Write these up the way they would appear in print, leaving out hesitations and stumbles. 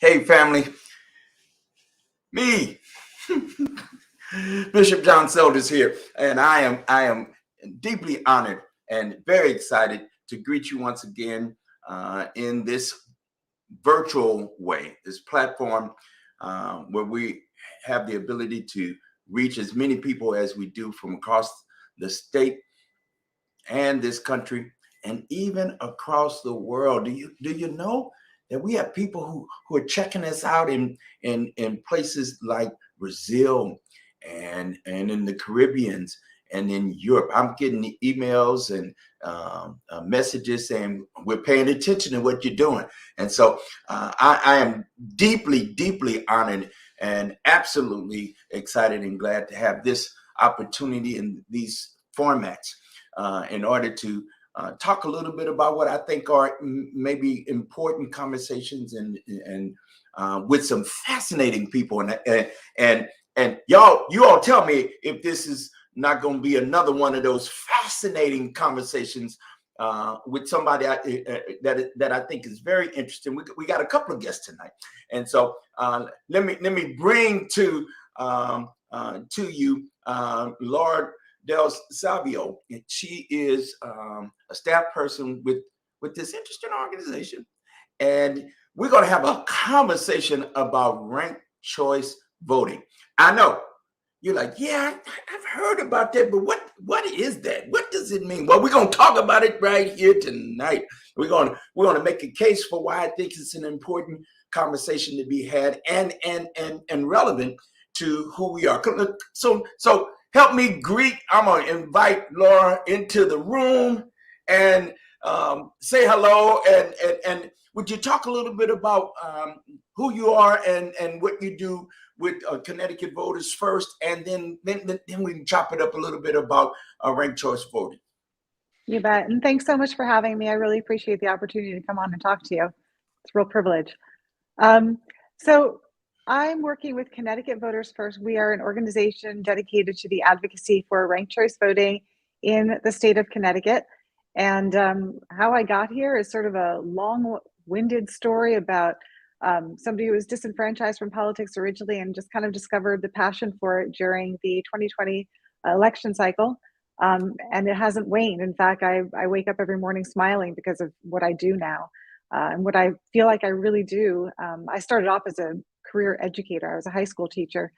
Hey, family. Me, Bishop John Selders here, and I am deeply honored and very excited to greet you once again in this virtual way, this platform where we have the ability to reach as many people as we do from across the state and this country, and even across the world. Do you know that we have people who are checking us out in places like Brazil and in the Caribbeans and in Europe? I'm getting emails and messages saying we're paying attention to what you're doing, and so I am deeply honored and absolutely excited and glad to have this opportunity in these formats in order to talk a little bit about what I think are maybe important conversations and with some fascinating people. And y'all, you all tell me if this is not going to be another one of those fascinating conversations with somebody that I think is very interesting. We got a couple of guests tonight, and so let me bring to you Lord Del Savio. And she is a staff person with this interesting organization, and we're going to have a conversation about ranked choice voting. I know you're like, yeah, I've heard about that, but what is that? What does it mean? Well, we're going to talk about it right here tonight. We're going to make a case for why I think it's an important conversation to be had and relevant to who we are. So help me greet. I'm going to invite Laura into the room and say hello. And would you talk a little bit about who you are and what you do with Connecticut voters first, and then we can chop it up a little bit about ranked choice voting. You bet. And thanks so much for having me. I really appreciate the opportunity to come on and talk to you. It's a real privilege. So I'm working with Connecticut Voters First. We are an organization dedicated to the advocacy for ranked choice voting in the state of Connecticut. And how I got here is sort of a long-winded story about somebody who was disenfranchised from politics originally and just kind of discovered the passion for it during the 2020 election cycle. And it hasn't waned. In fact, I wake up every morning smiling because of what I do now and what I feel like I really do. I started off as a career educator. I was a high school teacher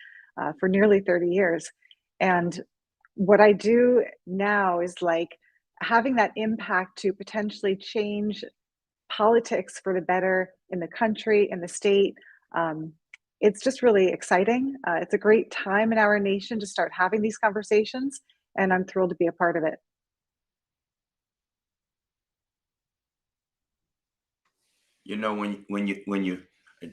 for nearly 30 years. And what I do now is like having that impact to potentially change politics for the better in the country, in the state. It's just really exciting. It's a great time in our nation to start having these conversations, and I'm thrilled to be a part of it. You know, when you're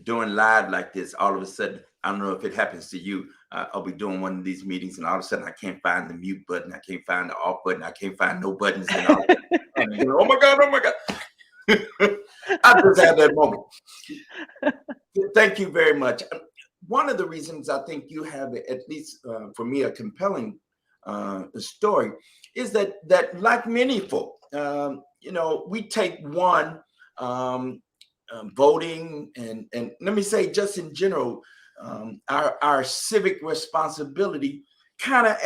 doing live like this, all of a sudden I don't know if it happens to you. I'll be doing one of these meetings, and all of a sudden I can't find the mute button, I can't find the off button, I can't find no buttons, and all. And oh my God, oh my God! I just had that moment. Thank you very much. One of the reasons I think you have, at least for me, a compelling story is that like many folk, we take one voting and let me say just in general, our civic responsibility kind of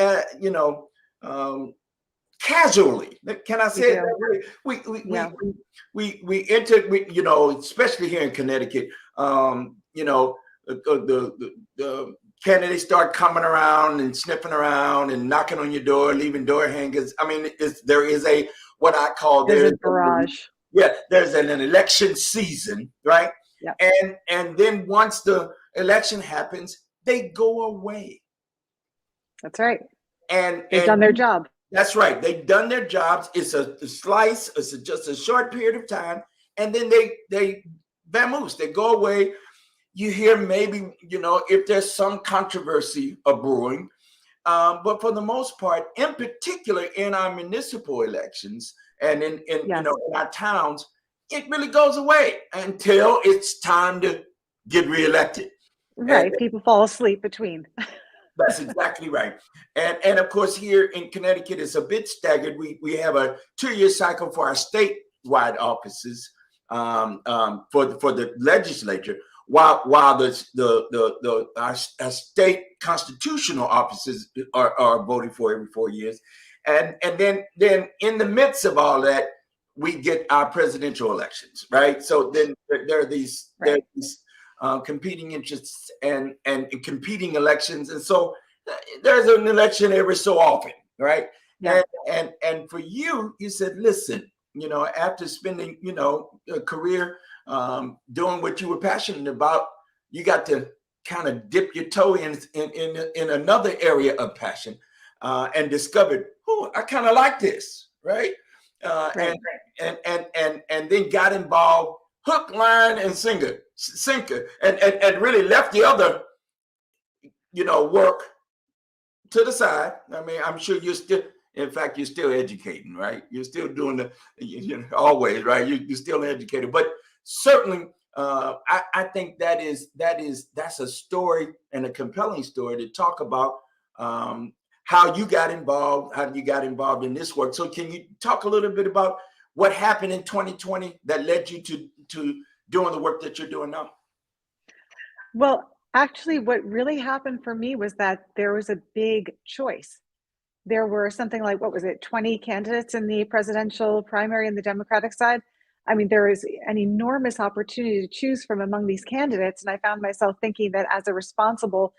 casually. Can I say it that way? We entered, especially here in Connecticut, the candidates start coming around and sniffing around and knocking on your door, leaving door hangers. I mean, there is a what I call there's a barrage. There's an election season, right? Yep. And then once the election happens, they go away. That's right. And they've done their job. That's right. They've done their jobs. It's a slice. It's just a short period of time, and then they vamoose. They go away. You hear maybe if there's some controversy brewing, but for the most part, in particular in our municipal elections and in our towns, it really goes away until it's time to get reelected. Right. And people fall asleep between. That's exactly right. And of course, here in Connecticut, it's a bit staggered. We have a 2-year cycle for our statewide offices for the legislature, while our state constitutional offices are voted for every 4 years. And then in the midst of all that, we get our presidential elections, right? So then there are these competing interests and competing elections, and so there's an election every so often, right? Yeah. And for you said, listen, after spending a career doing what you were passionate about, you got to kind of dip your toe in another area of passion, and discovered, I kind of like this, right? Right. And then got involved, hook, line, and sinker, and really left the other, work to the side. I mean, I'm sure you're still educating, right? You're still doing always, right? You're still educated, but certainly, I think that's a story, and a compelling story to talk about how you got involved in this work. So can you talk a little bit about what happened in 2020 that led you to doing the work that you're doing now? Well, actually, what really happened for me was that there was a big choice. There were something like, 20 candidates in the presidential primary in the Democratic side. I mean, there is an enormous opportunity to choose from among these candidates. And I found myself thinking that as a responsible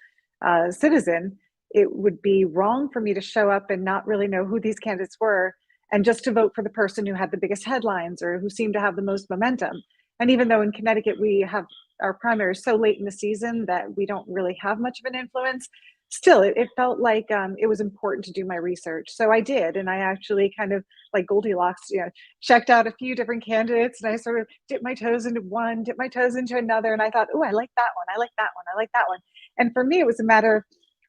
citizen, it would be wrong for me to show up and not really know who these candidates were, and just to vote for the person who had the biggest headlines or who seemed to have the most momentum. And even though in Connecticut, we have our primary so late in the season that we don't really have much of an influence, still, it felt like it was important to do my research. So I did. And I actually kind of like Goldilocks, checked out a few different candidates, and I sort of dipped my toes into one, dipped my toes into another. And I thought, I like that one. I like that one. I like that one. And for me, it was a matter of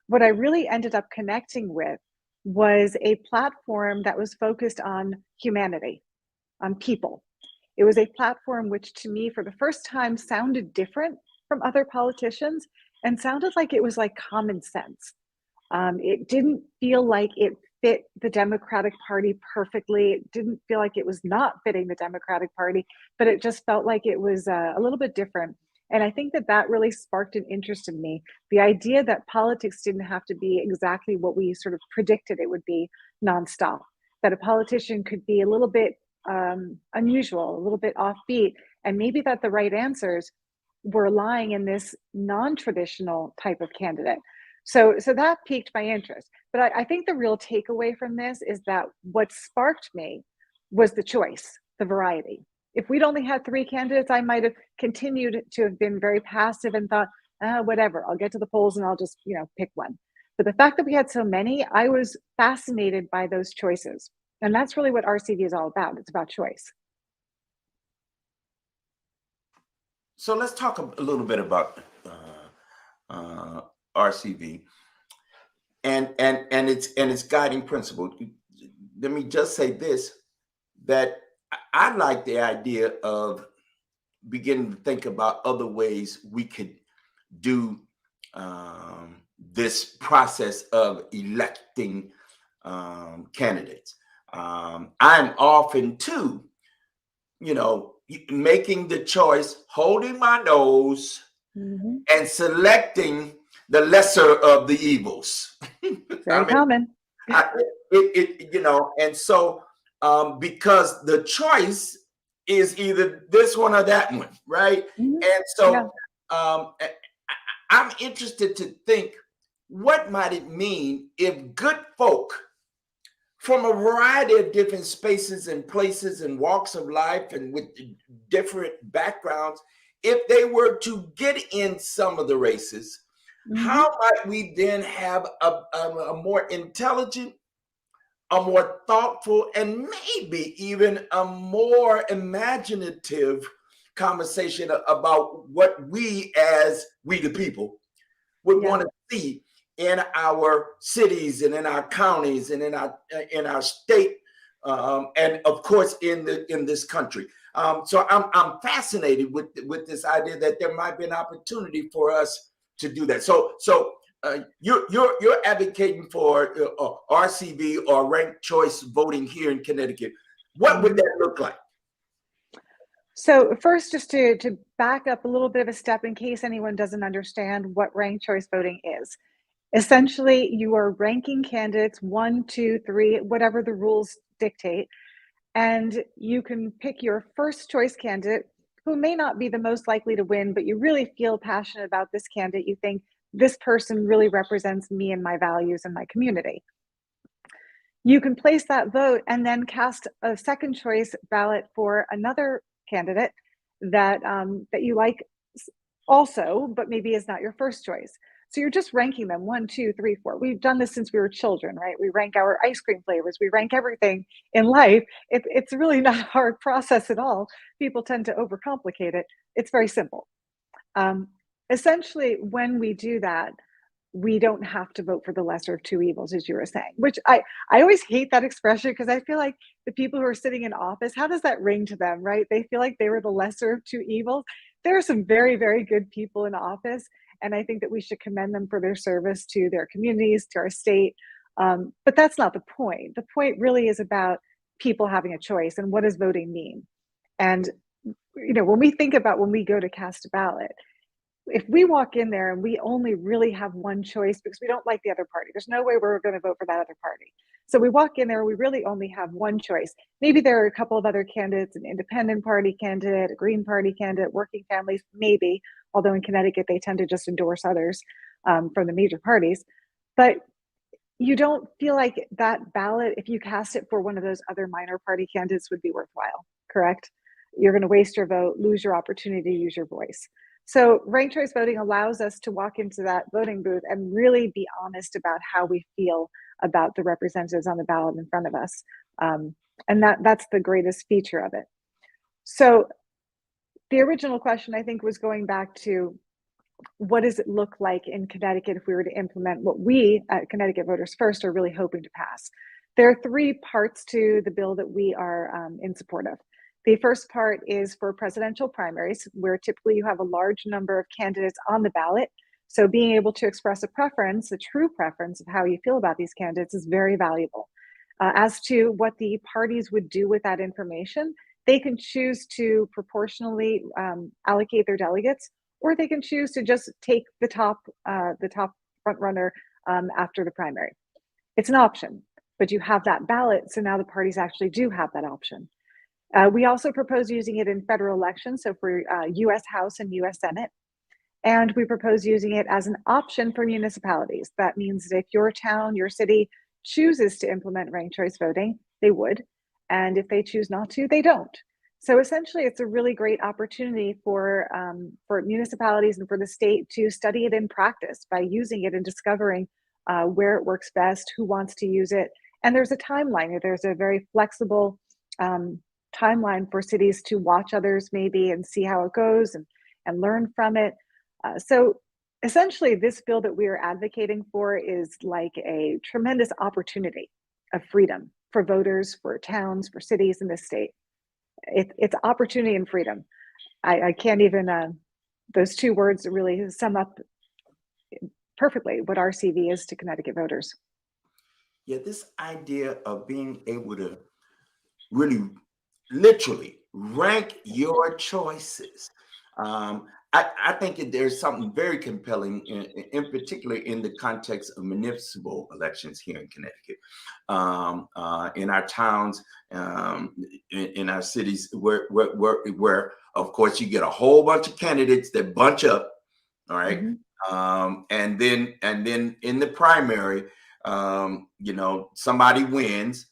what I really ended up connecting with was a platform that was focused on humanity, on people. It was a platform which to me, for the first time, sounded different from other politicians and sounded like it was like common sense. It didn't feel like it fit the Democratic Party perfectly. It didn't feel like it was not fitting the Democratic Party, but it just felt like it was a little bit different. And I think that really sparked an interest in me. The idea that politics didn't have to be exactly what we sort of predicted it would be nonstop, that a politician could be a little bit unusual, a little bit offbeat, and maybe that the right answers were lying in this non-traditional type of candidate. So that piqued my interest. But I think the real takeaway from this is that what sparked me was the choice, the variety. If we'd only had 3 candidates, I might have continued to have been very passive and thought, whatever, I'll get to the polls and I'll just, pick one. But the fact that we had so many, I was fascinated by those choices. And that's really what RCV is all about. It's about choice. So let's talk a little bit about uh, RCV, and its guiding principle. Let me just say this: that I like the idea of beginning to think about other ways we could do this process of electing candidates. I'm often too, making the choice, holding my nose, and selecting the lesser of the evils. Very common. I, and so because the choice is either this one or that one, right? And so I'm interested to think, what might it mean if good folk from a variety of different spaces and places and walks of life and with different backgrounds, if they were to get in some of the races, how might we then have a more intelligent, a more thoughtful, and maybe even a more imaginative conversation about what we the people would want to see in our cities and in our counties and in our state, and of course in this country. So I'm fascinated with this idea that there might be an opportunity for us to do that. So you're advocating for RCV, or ranked choice voting, here in Connecticut. What would that look like? So first, just to back up a little bit of a step in case anyone doesn't understand what ranked choice voting is. Essentially, you are ranking candidates 1, 2, 3, whatever the rules dictate, and you can pick your first choice candidate who may not be the most likely to win, but you really feel passionate about this candidate. You think this person really represents me and my values and my community. You can place that vote and then cast a second choice ballot for another candidate that that you like also, but maybe is not your first choice. So you're just ranking them 1, 2, 3, 4. We've done this since we were children, right? We rank our ice cream flavors. We rank everything in life. It's really not a hard process at all. People tend to overcomplicate it. It's very simple. Essentially, when we do that, we don't have to vote for the lesser of two evils, as you were saying, which I always hate that expression, because I feel like the people who are sitting in office, how does that ring to them, right? They feel like they were the lesser of two evils. There are some very, very good people in office, and I think that we should commend them for their service to their communities, to our state. But that's not the point. The point really is about people having a choice, and what does voting mean? And when we think about when we go to cast a ballot, if we walk in there and we only really have one choice because we don't like the other party, there's no way we're going to vote for that other party. So we walk in there, we really only have one choice. Maybe there are a couple of other candidates, an independent party candidate, a Green Party candidate, working families, maybe, although in Connecticut, they tend to just endorse others from the major parties. But you don't feel like that ballot, if you cast it for one of those other minor party candidates, would be worthwhile, correct? You're going to waste your vote, lose your opportunity to use your voice. So ranked choice voting allows us to walk into that voting booth and really be honest about how we feel about the representatives on the ballot in front of us. And that's the greatest feature of it. So the original question, I think, was going back to, what does it look like in Connecticut if we were to implement what we at Connecticut Voters First are really hoping to pass? There are 3 parts to the bill that we are in support of. The first part is for presidential primaries, where typically you have a large number of candidates on the ballot. So being able to express a preference, a true preference of how you feel about these candidates, is very valuable. As to what the parties would do with that information, they can choose to proportionally allocate their delegates, or they can choose to just take the top front runner after the primary. It's an option, but you have that ballot, so now the parties actually do have that option. We also propose using it in federal elections, so for US House and US Senate. And we propose using it as an option for municipalities. That means that if your town, your city chooses to implement ranked choice voting, they would. And if they choose not to, they don't. So essentially, it's a really great opportunity for municipalities and for the state to study it in practice by using it and discovering where it works best, who wants to use it. And there's a timeline. There's a very flexible timeline for cities to watch others maybe and see how it goes and learn from it. So essentially, this bill that we are advocating for is like a tremendous opportunity of freedom for voters, for towns, for cities in this state. It's opportunity and freedom. I can't even, those two words really sum up perfectly what RCV is to Connecticut voters. Yeah, this idea of being able to really literally rank your choices. I think that there's something very compelling, in particular in the context of municipal elections here in Connecticut, in our towns, in our cities, where, of course, you get a whole bunch of candidates that bunch up, all right, and then in the primary, somebody wins,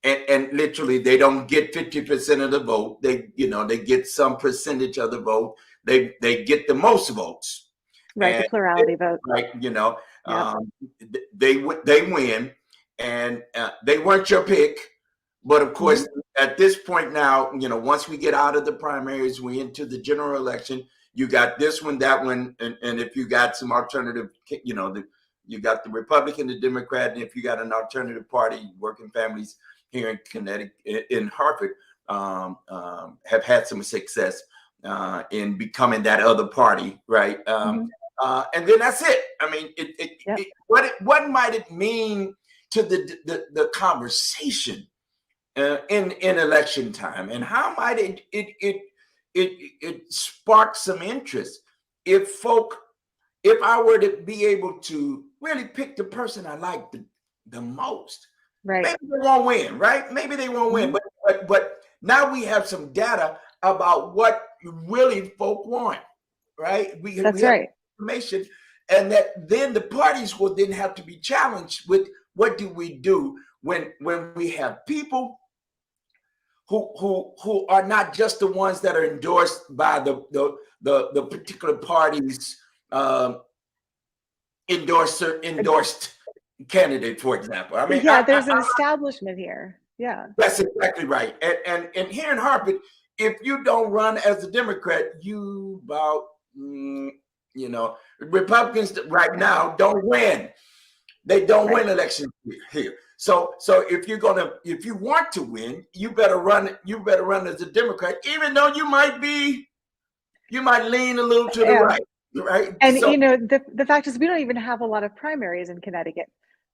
and literally they don't get 50% of the vote. They get some percentage of the vote. They get the most votes, Right, the and plurality vote. like Yep. they win, and they weren't your pick. But of course, at this point now, once we get out of the primaries, we into the general election. You got this one, that one, and if you got some alternative, you got the Republican, the Democrat, and if you got an alternative party, working families here in Connecticut, in Hartford, have had some success in becoming that other party, right? And then that's it. I mean, what might it mean to the conversation in election time, and how might it spark some interest if I were to be able to really pick the person I like the most. Right. Maybe they won't win, right? Maybe they won't win, but now we have some data about what really folk want, right? We have information, and that then the parties will then have to be challenged with what do we do when we have people who are not just the ones that are endorsed by the particular party's endorsed candidate, for example. I mean, there's an establishment here. Yeah, that's exactly right. And here in Hartford, if you don't run as a Democrat, you about Republicans right now don't win. They don't win elections here. So if you want to win, you better run. You better run as a Democrat, even though you might lean a little to the right. Right. And the fact is, we don't even have a lot of primaries in Connecticut.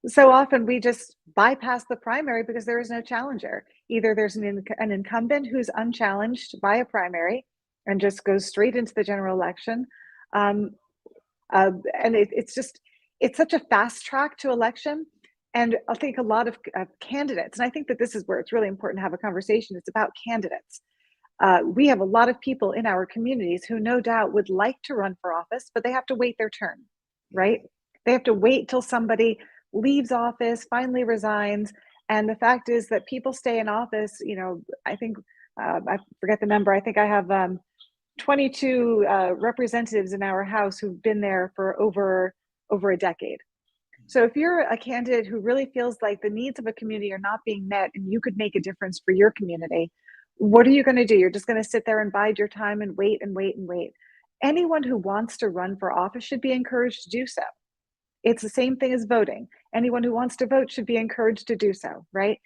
So often we just bypass the primary because there is no challenger. Either there's an incumbent who's unchallenged by a primary and just goes straight into the general election. And it's such a fast track to election. And I think a lot of candidates, and I think that this is where it's really important to have a conversation. It's about candidates. We have a lot of people in our communities who no doubt would like to run for office, but they have to wait their turn, right? They have to wait till somebody leaves office, finally resigns. And the fact is that people stay in office, I think, I forget the number, I think I have 22 representatives in our House who've been there for over a decade. So if you're a candidate who really feels like the needs of a community are not being met and you could make a difference for your community, what are you going to do? You're just going to sit there and bide your time and wait and wait and wait. Anyone who wants to run for office should be encouraged to do so. It's the same thing as voting. Anyone who wants to vote should be encouraged to do so, right?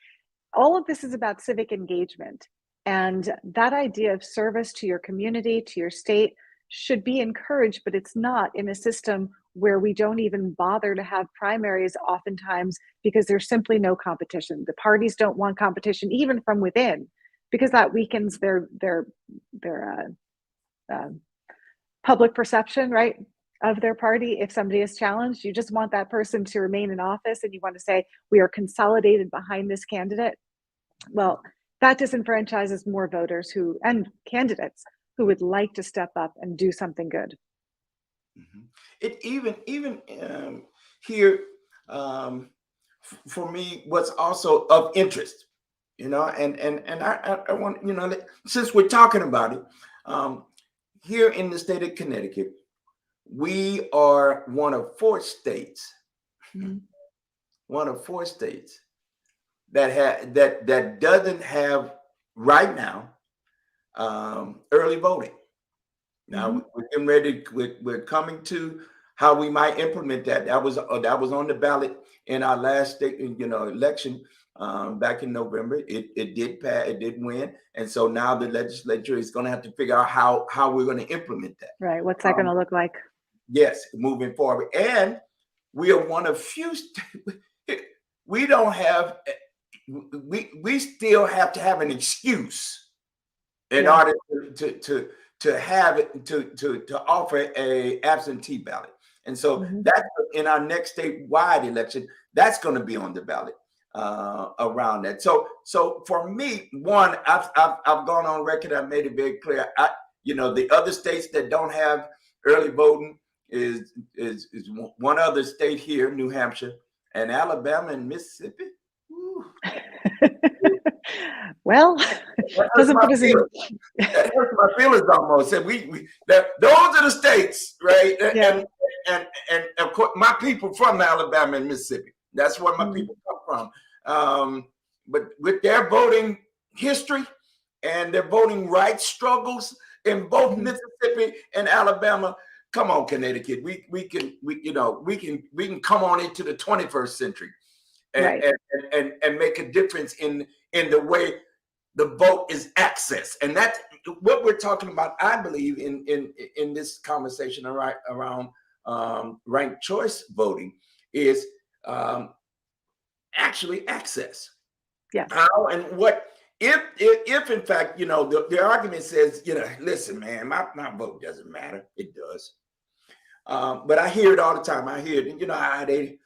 All of this is about civic engagement. And that idea of service to your community, to your state, should be encouraged, but it's not in a system where we don't even bother to have primaries oftentimes because there's simply no competition. The parties don't want competition even from within, because that weakens their public perception, right, of their party. If somebody is challenged, you just want that person to remain in office and you want to say, we are consolidated behind this candidate. Well, that disenfranchises more voters and candidates who would like to step up and do something good. It even here, for me, what's also of interest, and I want, since we're talking about it, here in the state of Connecticut, we are one of 4 states, that doesn't have right now early voting. Now we're getting ready. We're coming to how we might implement that. That was on the ballot in our last state, election back in November. It did pass. It did win, and so now the legislature is going to have to figure out how we're going to implement that. Right. What's that going to look like? Yes, moving forward, and we are one of few. We don't have. We still have to have an excuse in order to have it to offer a absentee ballot. And so that's in our next statewide election, that's going to be on the ballot around that. So for me, one, I've gone on record. I made it very clear. The other states that don't have early voting is one other state here, New Hampshire, and Alabama and Mississippi. Well, doesn't put us in. That hurts my feelings almost. And those are the states, right? Yeah. And of course, my people from Alabama and Mississippi. That's where my people come from. But with their voting history and their voting rights struggles in both Mississippi and Alabama, come on, Connecticut, we can come on into the 21st century and make a difference in the way the vote is accessed. And that's what we're talking about, I believe, in this conversation around ranked choice voting is actually access. Yeah. How and what if in fact, the argument says, listen, man, my vote doesn't matter. It does. But I hear it all the time. I hear it, how they,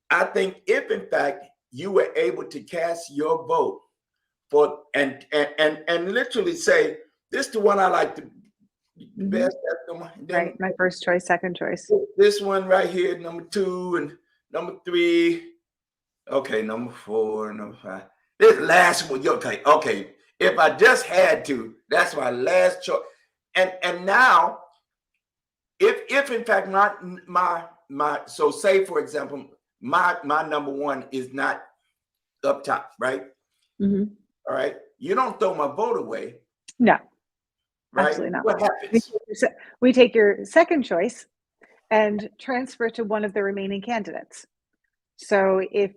I think if in fact you were able to cast your vote for and literally say, this is the one I like the best. That's the one. Right, my first choice, second choice. This one right here, number 2 and number 3. Okay, number 4, number 5. This last one, okay. If I just had to, that's my last choice. And now, if in fact my so say for example, my number 1 is not up top, right? All right. You don't throw my vote away. No. Right? Absolutely not. What happens? We take your second choice and transfer it to one of the remaining candidates. So if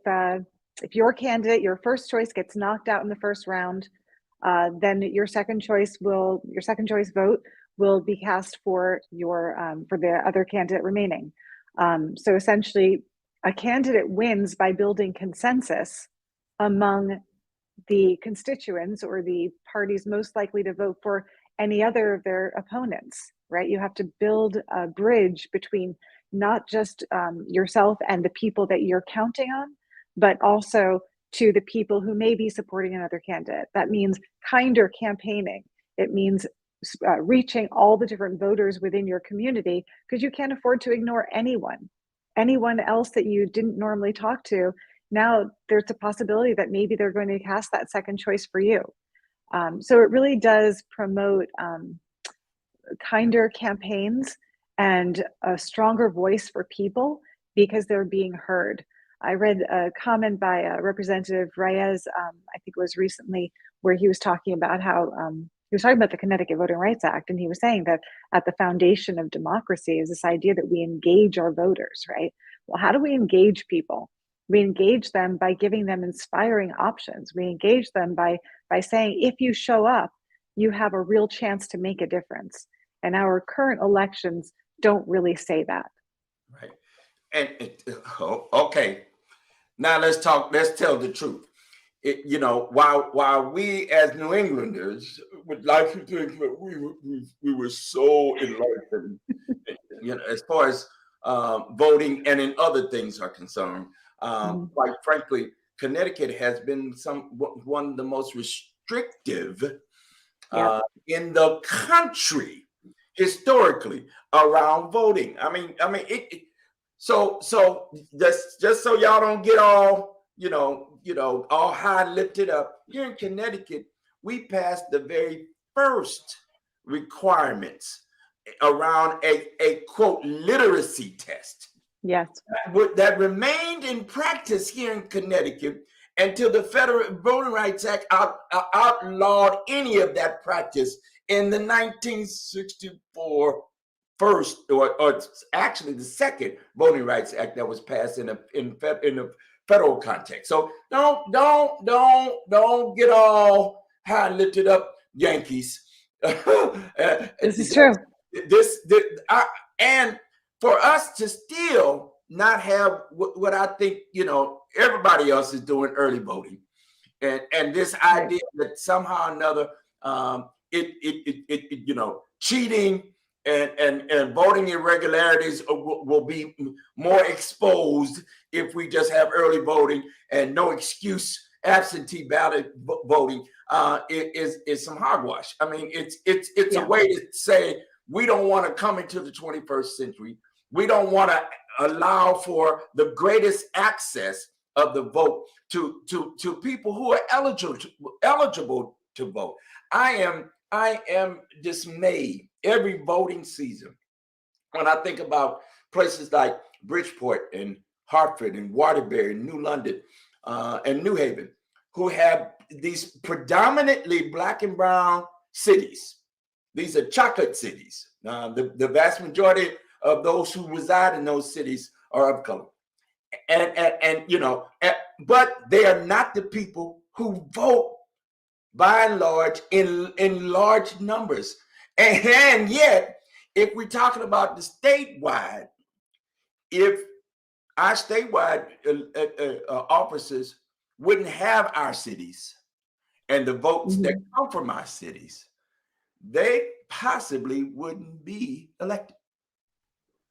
your candidate, your first choice gets knocked out in the first round, then your second choice vote will be cast for for the other candidate remaining. So essentially, a candidate wins by building consensus among the constituents or the parties most likely to vote for any other of their opponents, right? You have to build a bridge between not just yourself and the people that you're counting on, but also to the people who may be supporting another candidate. That means kinder campaigning. It means reaching all the different voters within your community, because you can't afford to ignore anyone else that you didn't normally talk to. Now there's a possibility that maybe they're going to cast that second choice for you. So it really does promote kinder campaigns and a stronger voice for people because they're being heard. I read a comment by Representative Reyes, I think it was recently, where he was talking about how he was talking about the Connecticut Voting Rights Act, and he was saying that at the foundation of democracy is this idea that we engage our voters, right? Well, how do we engage people? We engage them by giving them inspiring options. We engage them by saying, if you show up, you have a real chance to make a difference. And our current elections don't really say that. Right. And okay. Now let's tell the truth. While we as New Englanders would like to think that we were so enlightened, as far as voting and in other things are concerned, quite frankly, Connecticut has been one of the most restrictive in the country historically around voting. I mean, so just so y'all don't get all all high lifted up. Here in Connecticut, we passed the very first requirements around a quote literacy test. Yes. That remained in practice here in Connecticut until the Federal Voting Rights Act outlawed any of that practice in the 1964 first, or actually the second Voting Rights Act that was passed in the federal context. So don't get all high and lifted up, Yankees. This is true. And for us to still not have what I think, everybody else is doing, early voting, and this idea that somehow or another, cheating and voting irregularities will be more exposed if we just have early voting and no excuse absentee ballot voting, is some hogwash. I mean, it's a way to say we don't want to come into the 21st century. We don't want to allow for the greatest access of the vote to people who are eligible to vote. I am dismayed every voting season when I think about places like Bridgeport and Hartford and Waterbury and New London and New Haven, who have these predominantly Black and brown cities. These are chocolate cities. The vast majority of those who reside in those cities are of color. But they are not the people who vote by and large in large numbers. And yet, if we're talking about the statewide, if our statewide officers wouldn't have our cities and the votes that come from our cities, they possibly wouldn't be elected.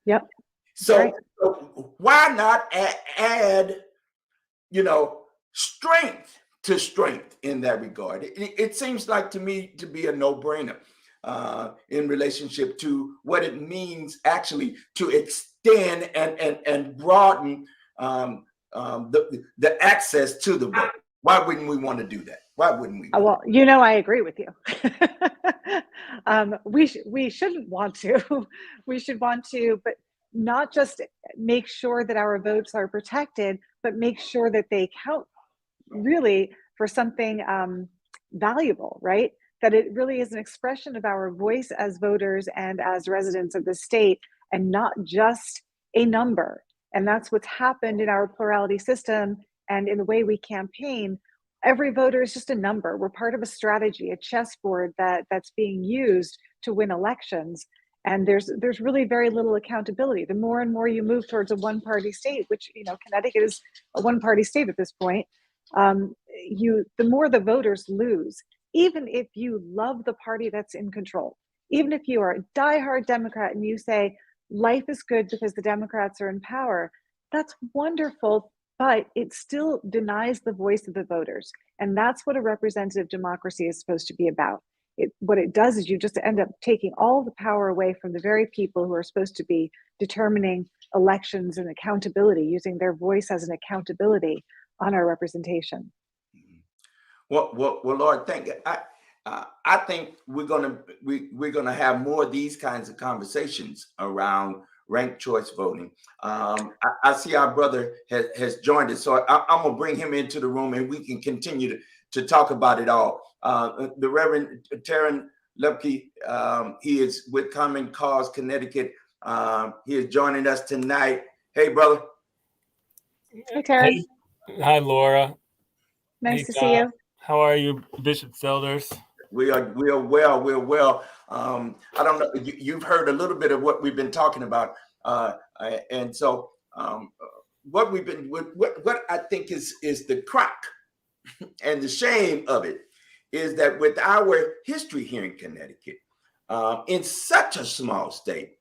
Yep. So why not add, strength to strength in that regard? It seems like to me to be a no-brainer in relationship to what it means actually to extend and broaden the access to the vote. Why wouldn't we want to do that? Why wouldn't we? Well, I agree with you. We shouldn't want to. We should want to, but not just make sure that our votes are protected, but make sure that they count really for something valuable, right? That it really is an expression of our voice as voters and as residents of the state, and not just a number. And that's what's happened in our plurality system and in the way we campaign. Every voter is just a number. We're part of a strategy, a chessboard that's being used to win elections. And there's really very little accountability. The more and more you move towards a one-party state, which Connecticut is a one-party state at this point, the more the voters lose. Even if you love the party that's in control, even if you are a diehard Democrat and you say life is good because the Democrats are in power, that's wonderful, but it still denies the voice of the voters. And that's what a representative democracy is supposed to be about. What it does is you just end up taking all the power away from the very people who are supposed to be determining elections and accountability, using their voice as an accountability on our representation. Well, Lord, thank you. I think we're gonna have more of these kinds of conversations around ranked choice voting. I see our brother has joined us, so I'm gonna bring him into the room and we can continue to talk about it all. The Reverend Teran Loeppke, he is with Common Cause Connecticut. He is joining us tonight. Hey, brother. Hey, Teran. Hi, Laura. Nice to see you. How are you, Bishop Selders? We are well. We're well. I don't know. You've heard a little bit of what we've been talking about, and so what I think is the crack and the shame of it is that with our history here in Connecticut, in such a small state,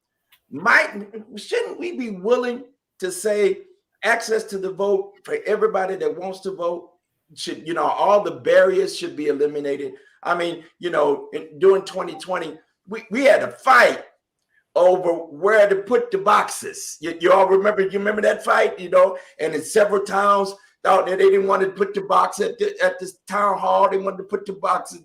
shouldn't we be willing to say access to the vote for everybody that wants to vote? Should, all the barriers should be eliminated. I mean, during 2020, we had a fight over where to put the boxes. You all remember? You remember that fight? And in several towns thought that they didn't want to put the box at this town hall. They wanted to put the boxes.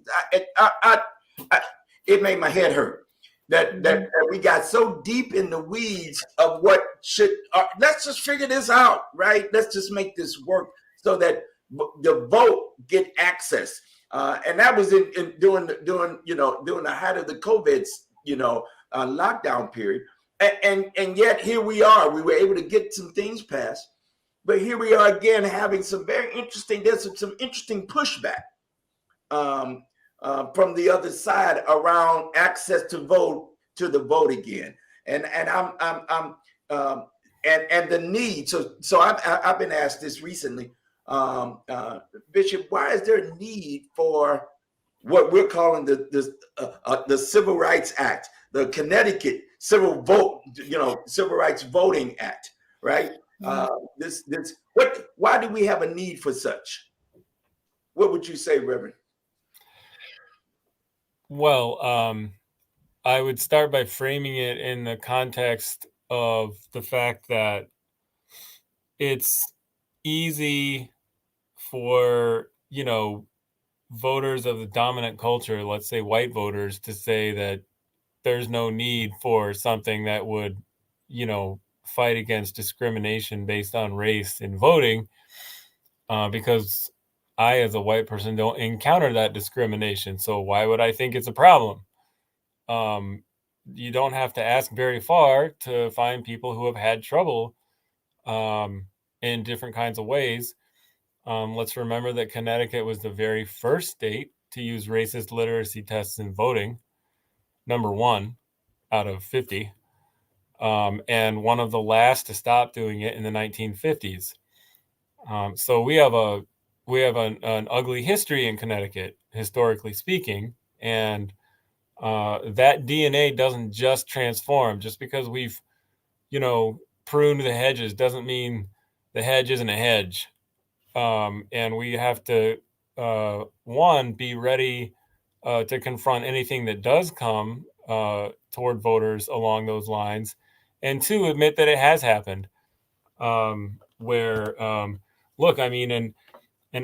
It made my head hurt that we got so deep in the weeds of what should. Let's just figure this out, right? Let's just make this work so that the vote get access, and that was during the height of the COVID lockdown period. and yet here we are. We were able to get some things passed, but here we are again having some very interesting. There's some interesting pushback from the other side around access to the vote again, and the need. So I've been asked this recently, Bishop, why is there a need for what we're calling the Civil Rights Act, the Connecticut Civil Rights Voting Act, right? Why do we have a need for such? What would you say, Reverend? Well, I would start by framing it in the context of the fact that it's easy for, voters of the dominant culture, let's say white voters, to say that there's no need for something that would, fight against discrimination based on race in voting, because I, as a white person, don't encounter that discrimination. So why would I think it's a problem? You don't have to ask very far to find people who have had trouble in different kinds of ways. Let's remember that Connecticut was the very first state to use racist literacy tests in voting, number 1 out of 50, and one of the last to stop doing it in the 1950s. So we have an ugly history in Connecticut, historically speaking, and that DNA doesn't just transform. Just because we've, pruned the hedges doesn't mean the hedge isn't a hedge. And we have to, one, be ready to confront anything that does come toward voters along those lines, and 2, admit that it has happened. Look, I mean, and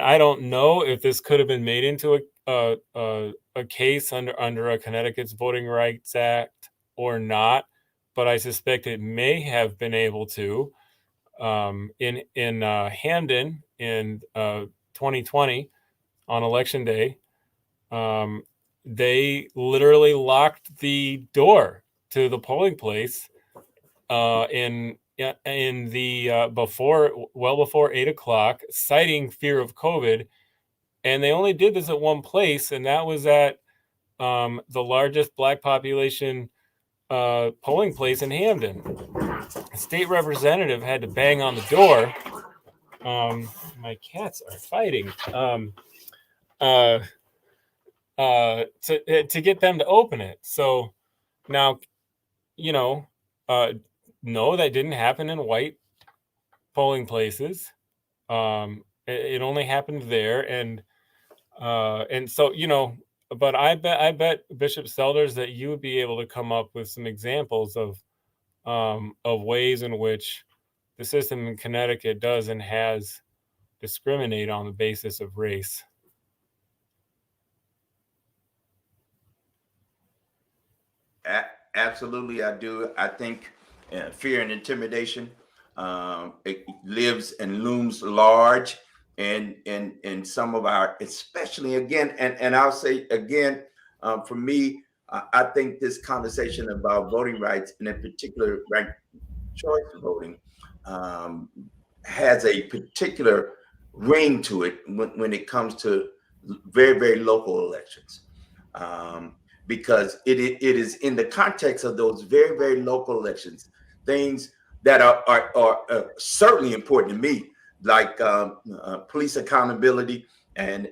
I don't know if this could have been made into a case under a Connecticut's Voting Rights Act or not, but I suspect it may have been able to. In Hamden in 2020 on Election Day, they literally locked the door to the polling place in the before 8 o'clock, citing fear of COVID, and they only did this at one place, and that was at the largest Black population polling place in Hamden. A state representative had to bang on the door. My cats are fighting. To get them to open it. So now, no, that didn't happen in white polling places. It only happened there, and so but I bet Bishop Selders that you would be able to come up with some examples of ways in which the system in Connecticut does and has discriminate on the basis of race. Absolutely, I do. I think fear and intimidation it lives and looms large in some of our, especially again, and I'll say again, for me, I think this conversation about voting rights, and in particular ranked choice voting, has a particular ring to it when it comes to very, very local elections. Because it is in the context of those very, very local elections, things that are certainly important to me, like police accountability and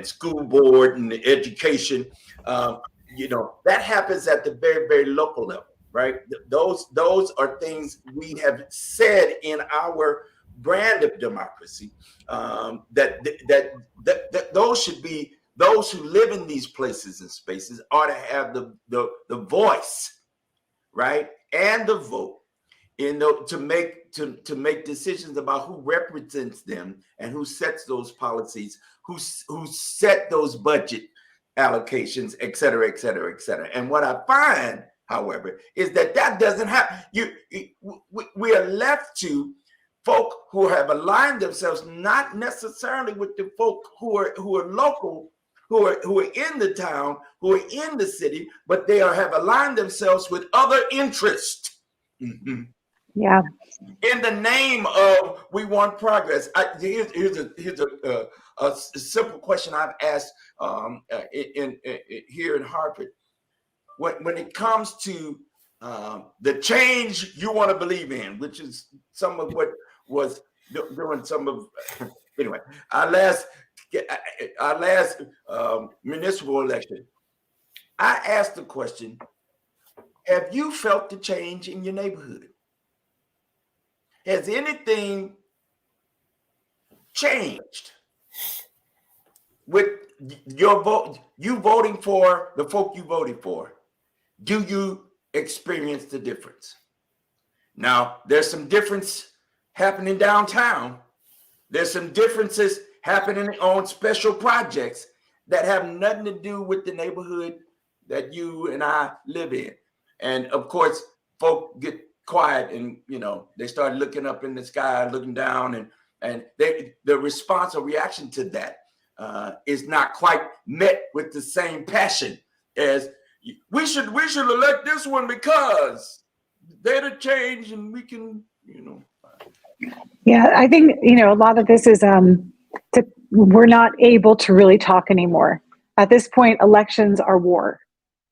school board and education. That happens at the very, very local level, right? Those are things we have said in our brand of democracy, that those should be. Those who live in these places and spaces ought to have the voice, right, and the vote, to make decisions about who represents them and who sets those policies, who set those budget allocations, et cetera, et cetera, et cetera. And what I find, however, is that doesn't happen. We are left to folk who have aligned themselves not necessarily with the folk who are local, who are in the town, who are in the city, but they have aligned themselves with other interests. Mm-hmm. Yeah. In the name of we want progress. Here's a simple question I've asked in here in Hartford. When it comes to the change you want to believe in, which is some of what was during some of anyway our last municipal election, I asked the question: have you felt the change in your neighborhood? Has anything changed with your vote? You voting for the folk you voted for? Do you experience the difference? Now, there's some difference happening downtown. There's some differences happening on special projects that have nothing to do with the neighborhood that you and I live in. And of course, folk get quiet and, they start looking up in the sky, looking down, and the response or reaction to that is not quite met with the same passion as we should elect this one because they're the change and we can, Yeah, I think, a lot of this is we're not able to really talk anymore. At this point, elections are war.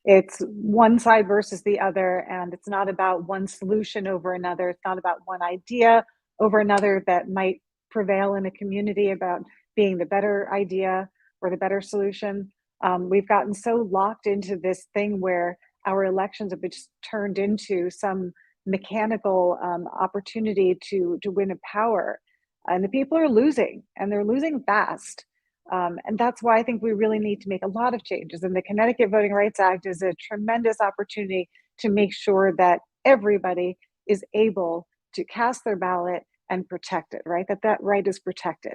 It's one side versus the other, and it's not about one solution over another. It's not about one idea over another that might prevail in a community about being the better idea or the better solution. We've gotten so locked into this thing where our elections have been just turned into some mechanical opportunity to win a power, and the people are losing, and they're losing fast. And that's why I think we really need to make a lot of changes. And the Connecticut Voting Rights Act is a tremendous opportunity to make sure that everybody is able to cast their ballot and protect it, right? That right is protected.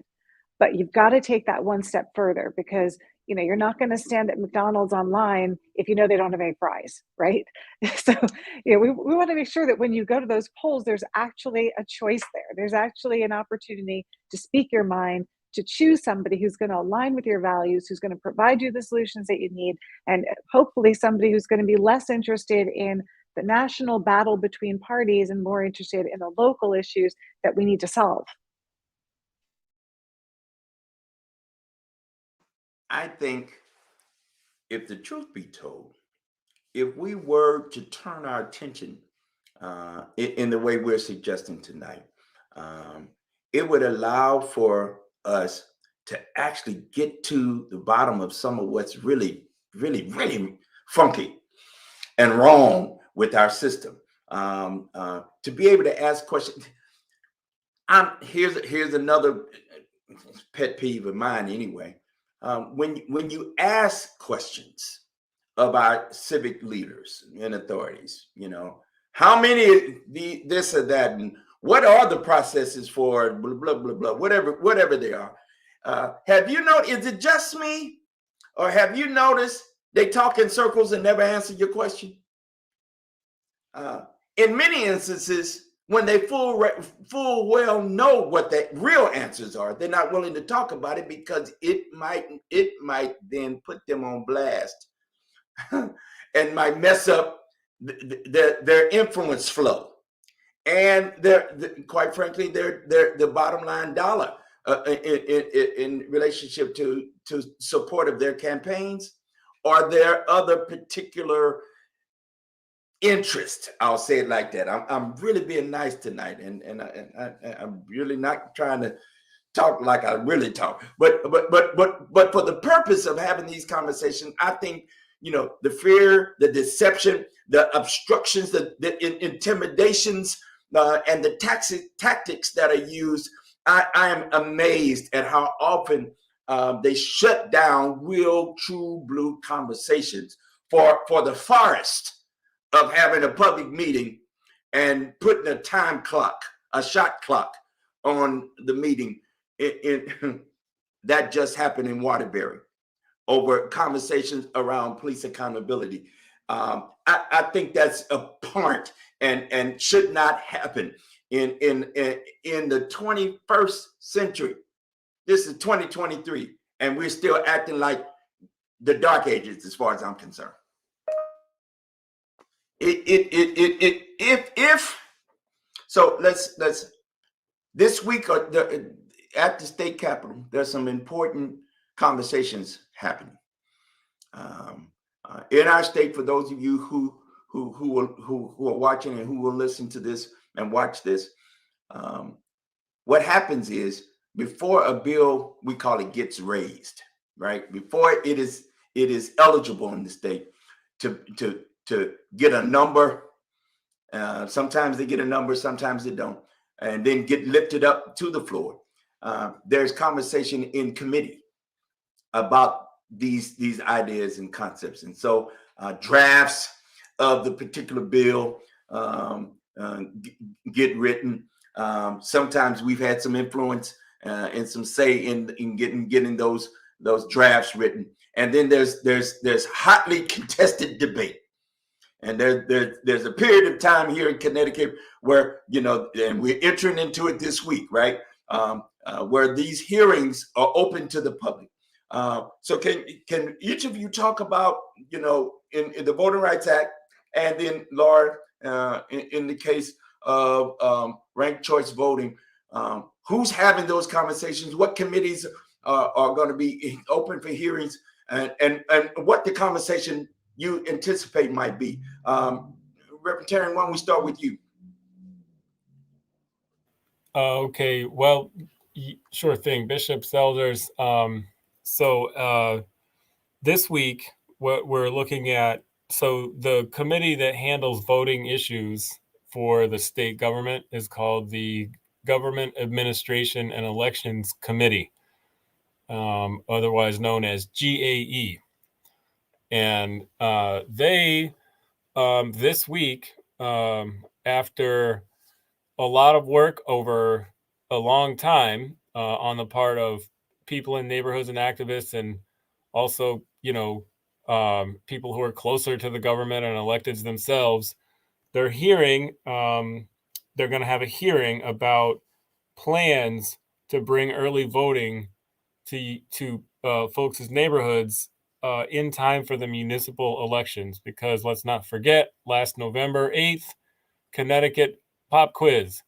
But you've got to take that one step further, because you're not going to stand at McDonald's online if they don't have any fries, right? So we want to make sure that when you go to those polls, there's actually a choice there. There's actually an opportunity to speak your mind, to choose somebody who's going to align with your values, who's going to provide you the solutions that you need, and hopefully somebody who's going to be less interested in the national battle between parties and more interested in the local issues that we need to solve. I think, if the truth be told, if we were to turn our attention in the way we're suggesting tonight, it would allow for us to actually get to the bottom of some of what's really, really, really funky and wrong with our system. To be able to ask questions. Here's another pet peeve of mine anyway. When you ask questions of our civic leaders and authorities, how many this or that, and what are the processes for blah blah blah blah, whatever they are. Have you noticed? Is it just me, or have you noticed they talk in circles and never answer your question? In many instances, when they full well know what the real answers are, they're not willing to talk about it because it might then put them on blast and might mess up their influence flow and quite frankly their bottom line dollar in relationship to support of their campaigns or their other particular interest. I'll say it like that. I'm really being nice tonight, and I'm really not trying to talk like I really talk. But for the purpose of having these conversations, I think the fear, the deception, the obstructions, the intimidations, and the tactics that are used. I am amazed at how often they shut down real, true blue conversations for the forest of having a public meeting and putting a time clock, a shot clock on the meeting. That just happened in Waterbury over conversations around police accountability. I think that's abhorrent and should not happen in the 21st century. This is 2023, and we're still acting like the dark ages, as far as I'm concerned. So let's this week at the state capitol, there's some important conversations happening in our state. For those of you who are watching and who will listen to this and watch this, what happens is, before a bill, we call it, gets raised, right? Before it is eligible in the state to get a number. Sometimes they get a number, sometimes they don't, and then get lifted up to the floor. There's conversation in committee about these ideas and concepts, and so drafts of the particular bill get written. Sometimes we've had some influence and some say in getting those drafts written, and then there's hotly contested debate. And there's a period of time here in Connecticut where, and we're entering into it this week, right? Where these hearings are open to the public. So can each of you talk about, in the Voting Rights Act, and then Laura, in the case of ranked choice voting, who's having those conversations? What committees are going to be open for hearings, and what the conversation you anticipate might be? Reverend Teran, why don't we start with you? Okay, well, sure thing, bishops, elders. So this week, what we're looking at, so the committee that handles voting issues for the state government is called the Government Administration and Elections Committee, otherwise known as GAE. And they, this week, after a lot of work over a long time on the part of people in neighborhoods and activists, and also, people who are closer to the government and electeds themselves, they're going to have a hearing about plans to bring early voting to folks' neighborhoods in time for the municipal elections. Because let's not forget, last November 8th, Connecticut pop quiz.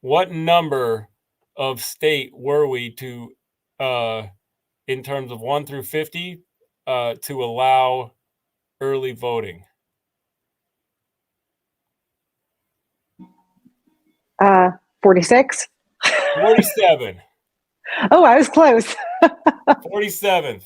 What number of state were we to, in terms of 1 through 50, to allow early voting? 46. 47. Oh, I was close. 47th.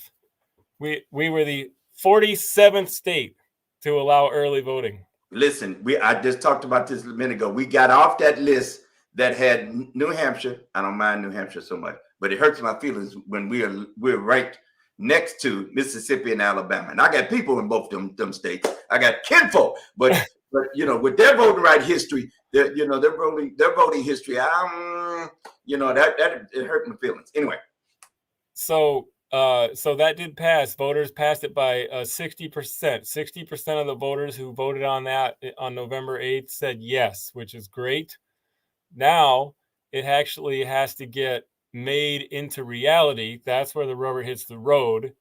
We were the 47th state to allow early voting. Listen, I just talked about this a minute ago. We got off that list that had New Hampshire. I don't mind New Hampshire so much, but it hurts my feelings when we're right next to Mississippi and Alabama. And I got people in both them states. I got kinfolk, but with their voting right history, their voting history, that it hurt my feelings. Anyway. So that did pass. Voters passed it by 60%. 60% of the voters who voted on that on November 8th said yes, which is great. Now it actually has to get made into reality. That's where the rubber hits the road.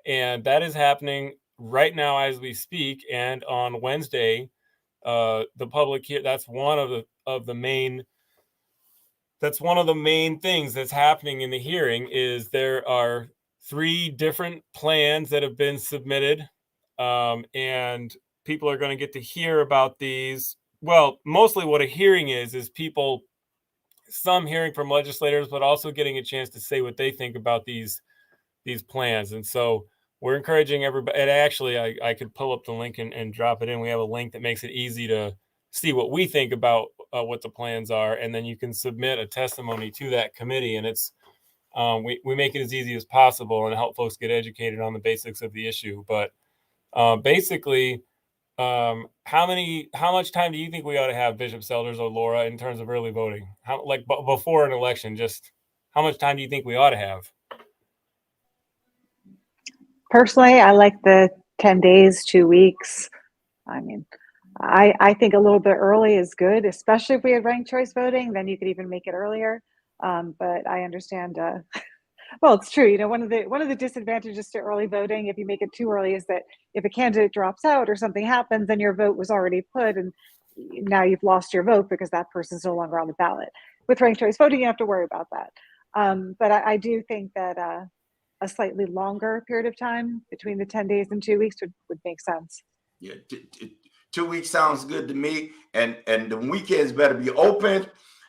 And that is happening right now as we speak. And on Wednesday, the public here, that's one of the main things that's happening in the hearing. Is there are 3 different plans that have been submitted, and people are going to get to hear about these. Well, mostly what a hearing is people, some hearing from legislators, but also getting a chance to say what they think about these plans. And so we're encouraging everybody. And actually, I could pull up the link and drop it in. We have a link that makes it easy to see what we think about what the plans are, and then you can submit a testimony to that committee. And it's we make it as easy as possible and help folks get educated on the basics of the issue. But basically, how much time do you think we ought to have, Bishop Selders or Laura, in terms of early voting? Before an election, just how much time do you think we ought to have? Personally, I like the 10 days, 2 weeks. I mean, I think a little bit early is good, especially if we had ranked choice voting, then you could even make it earlier. But I understand Well, it's true. One of the disadvantages to early voting, if you make it too early, is that if a candidate drops out or something happens, then your vote was already put, and now you've lost your vote because that person's no longer on the ballot. With ranked choice voting, you have to worry about that. But I do think that a slightly longer period of time between the 10 days and 2 weeks would make sense. Yeah, 2 weeks sounds good to me, and the weekends better be open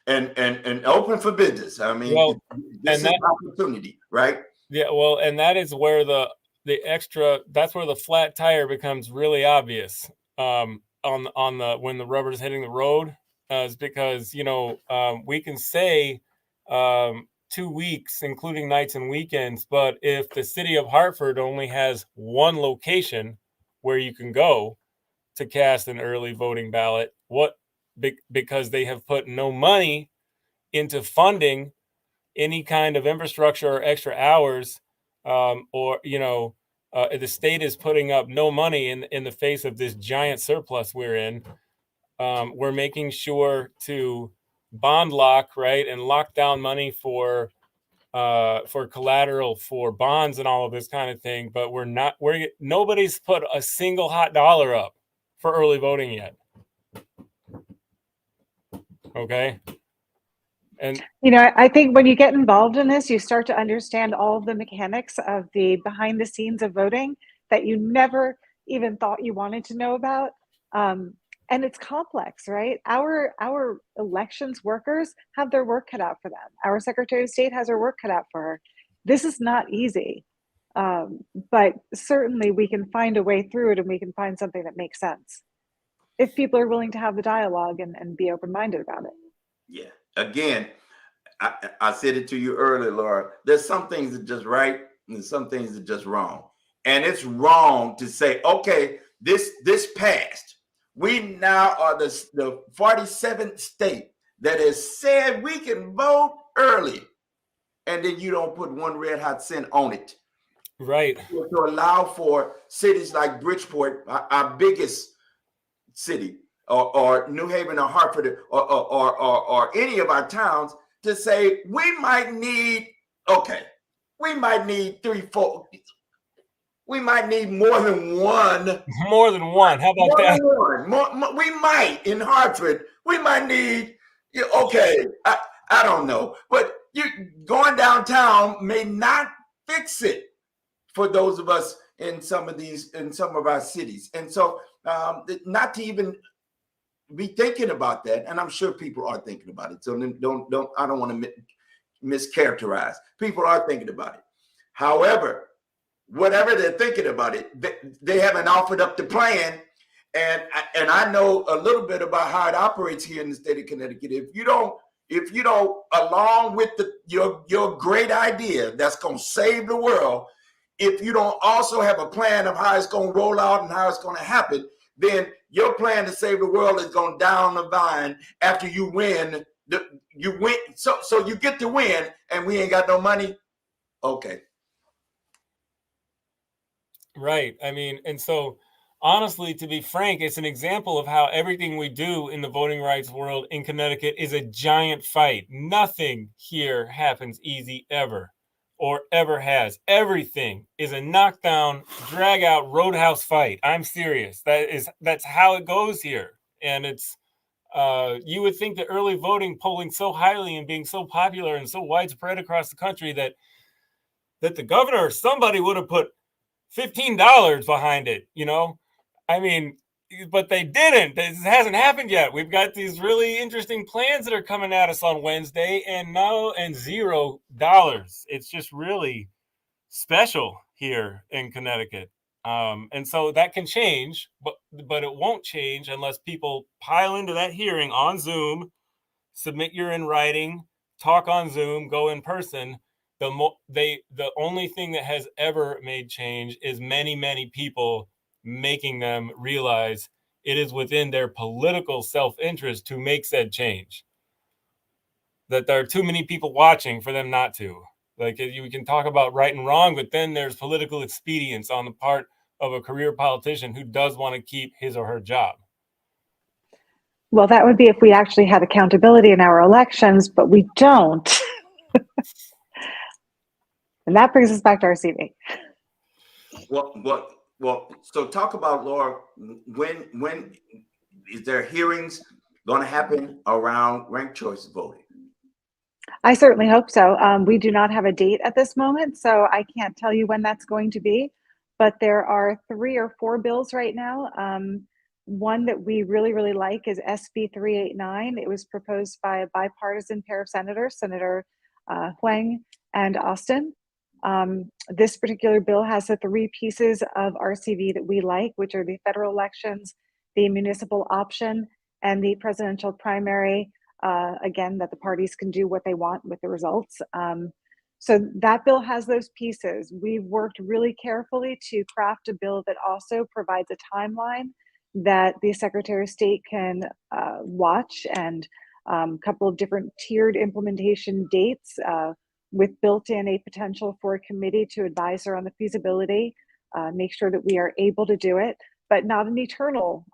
and open for business. I mean, Well, this is an opportunity, right? Yeah, well, and that is where that's where the flat tire becomes really obvious on the when the rubber's hitting the road, is because we can say 2 weeks, including nights and weekends, but if the city of Hartford only has one location where you can go to cast an early voting ballot, because they have put no money into funding any kind of infrastructure or extra hours, or the state is putting up no money in the face of this giant surplus we're in. We're making sure to bond lock, right, and lock down money for collateral for bonds and all of this kind of thing, but nobody's put a single hot dollar up for early voting yet. Okay. And I think when you get involved in this, you start to understand all of the mechanics of the behind the scenes of voting that you never even thought you wanted to know about. And it's complex, right? Our elections workers have their work cut out for them. Our Secretary of State has her work cut out for her. This is not easy, but certainly we can find a way through it, and we can find something that makes sense if people are willing to have the dialogue and be open-minded about it. Yeah. Again, I said it to you earlier, Laura. There's some things that are just right, and there's some things that are just wrong. And it's wrong to say, okay, this passed. We now are the 47th state that has said we can vote early, and then you don't put one red hot cent on it. Right. To allow for cities like Bridgeport, our biggest city, or New Haven or Hartford or any of our towns, to say we might need 3, 4. We might need more than one. More than one. How about that? More, we might in Hartford. We might need. Okay, I don't know, but you going downtown may not fix it for those of us in some of our cities, and so not to even be thinking about that. And I'm sure people are thinking about it. So I don't want to mischaracterize. People are thinking about it. However, whatever they're thinking about it, they haven't offered up the plan. And I know a little bit about how it operates here in the state of Connecticut. If you don't, along with your great idea that's going to save the world, if you don't also have a plan of how it's going to roll out and how it's going to happen, then your plan to save the world is going down the vine after you win. You win, so you get to win, and we ain't got no money. Okay. Right. I mean, and so honestly, to be frank, it's an example of how everything we do in the voting rights world in Connecticut is a giant fight. Nothing here happens easy ever, or ever has. Everything is a knockdown, drag out roadhouse fight. I'm serious. That's how it goes here. And it's you would think that early voting polling so highly and being so popular and so widespread across the country that the governor or somebody would have put $15 behind it, I mean, but they didn't. This hasn't happened yet. We've got these really interesting plans that are coming at us on Wednesday, and $0. It's just really special here in Connecticut. And so that can change, but it won't change unless people pile into that hearing on Zoom, submit your in writing, talk on Zoom, go in person. The only thing that has ever made change is many, many people making them realize it is within their political self-interest to make said change. That there are too many people watching for them not to. Like, you can talk about right and wrong, but then there's political expedience on the part of a career politician who does want to keep his or her job. Well, that would be if we actually had accountability in our elections, but we don't. And that brings us back to our CV. Well. So talk about, Laura. When is there hearings going to happen around ranked choice voting? I certainly hope so. We do not have a date at this moment, so I can't tell you when that's going to be. But there are 3 or 4 bills right now. One that we really, really like is SB 389. It was proposed by a bipartisan pair of senators, Senator Huang and Austin. This particular bill has the 3 pieces of RCV that we like, which are the federal elections, the municipal option, and the presidential primary. Again, that the parties can do what they want with the results. So that bill has those pieces. We've worked really carefully to craft a bill that also provides a timeline that the Secretary of State can watch, and a couple of different tiered implementation dates with built in a potential for a committee to advise her on the feasibility, make sure that we are able to do it, but not an eternal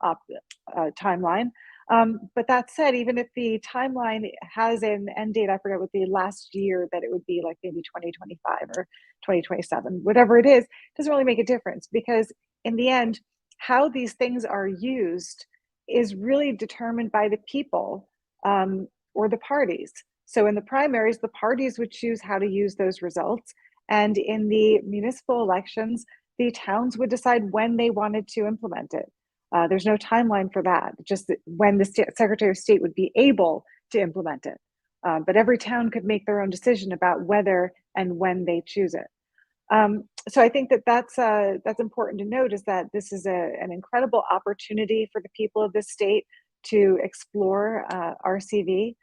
timeline. But that said, even if the timeline has an end date, I forget what the last year that it would be, like maybe 2025 or 2027, whatever it is, doesn't really make a difference, because in the end, how these things are used is really determined by the people or the parties. So in the primaries, the parties would choose how to use those results. And in the municipal elections, the towns would decide when they wanted to implement it. There's no timeline for that, just when the Secretary of State would be able to implement it. But every town could make their own decision about whether and when they choose it. So I think that that's important to note, is that this is an incredible opportunity for the people of this state to explore RCV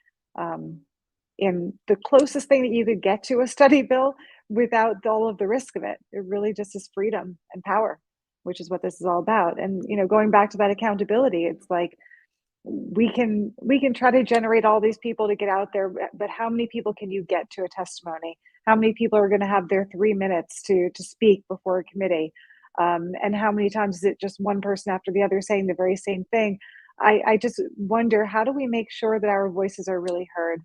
in the closest thing that you could get to a study bill without all of the risk of it. It really just is freedom and power, which is what this is all about. And, you know, going back to that accountability, it's like we can try to generate all these people to get out there, but how many people can you get to a testimony? How many people are going to have their 3 minutes to speak before a committee? And how many times is it just one person after the other saying the very same thing? I just wonder, how do we make sure that our voices are really heard?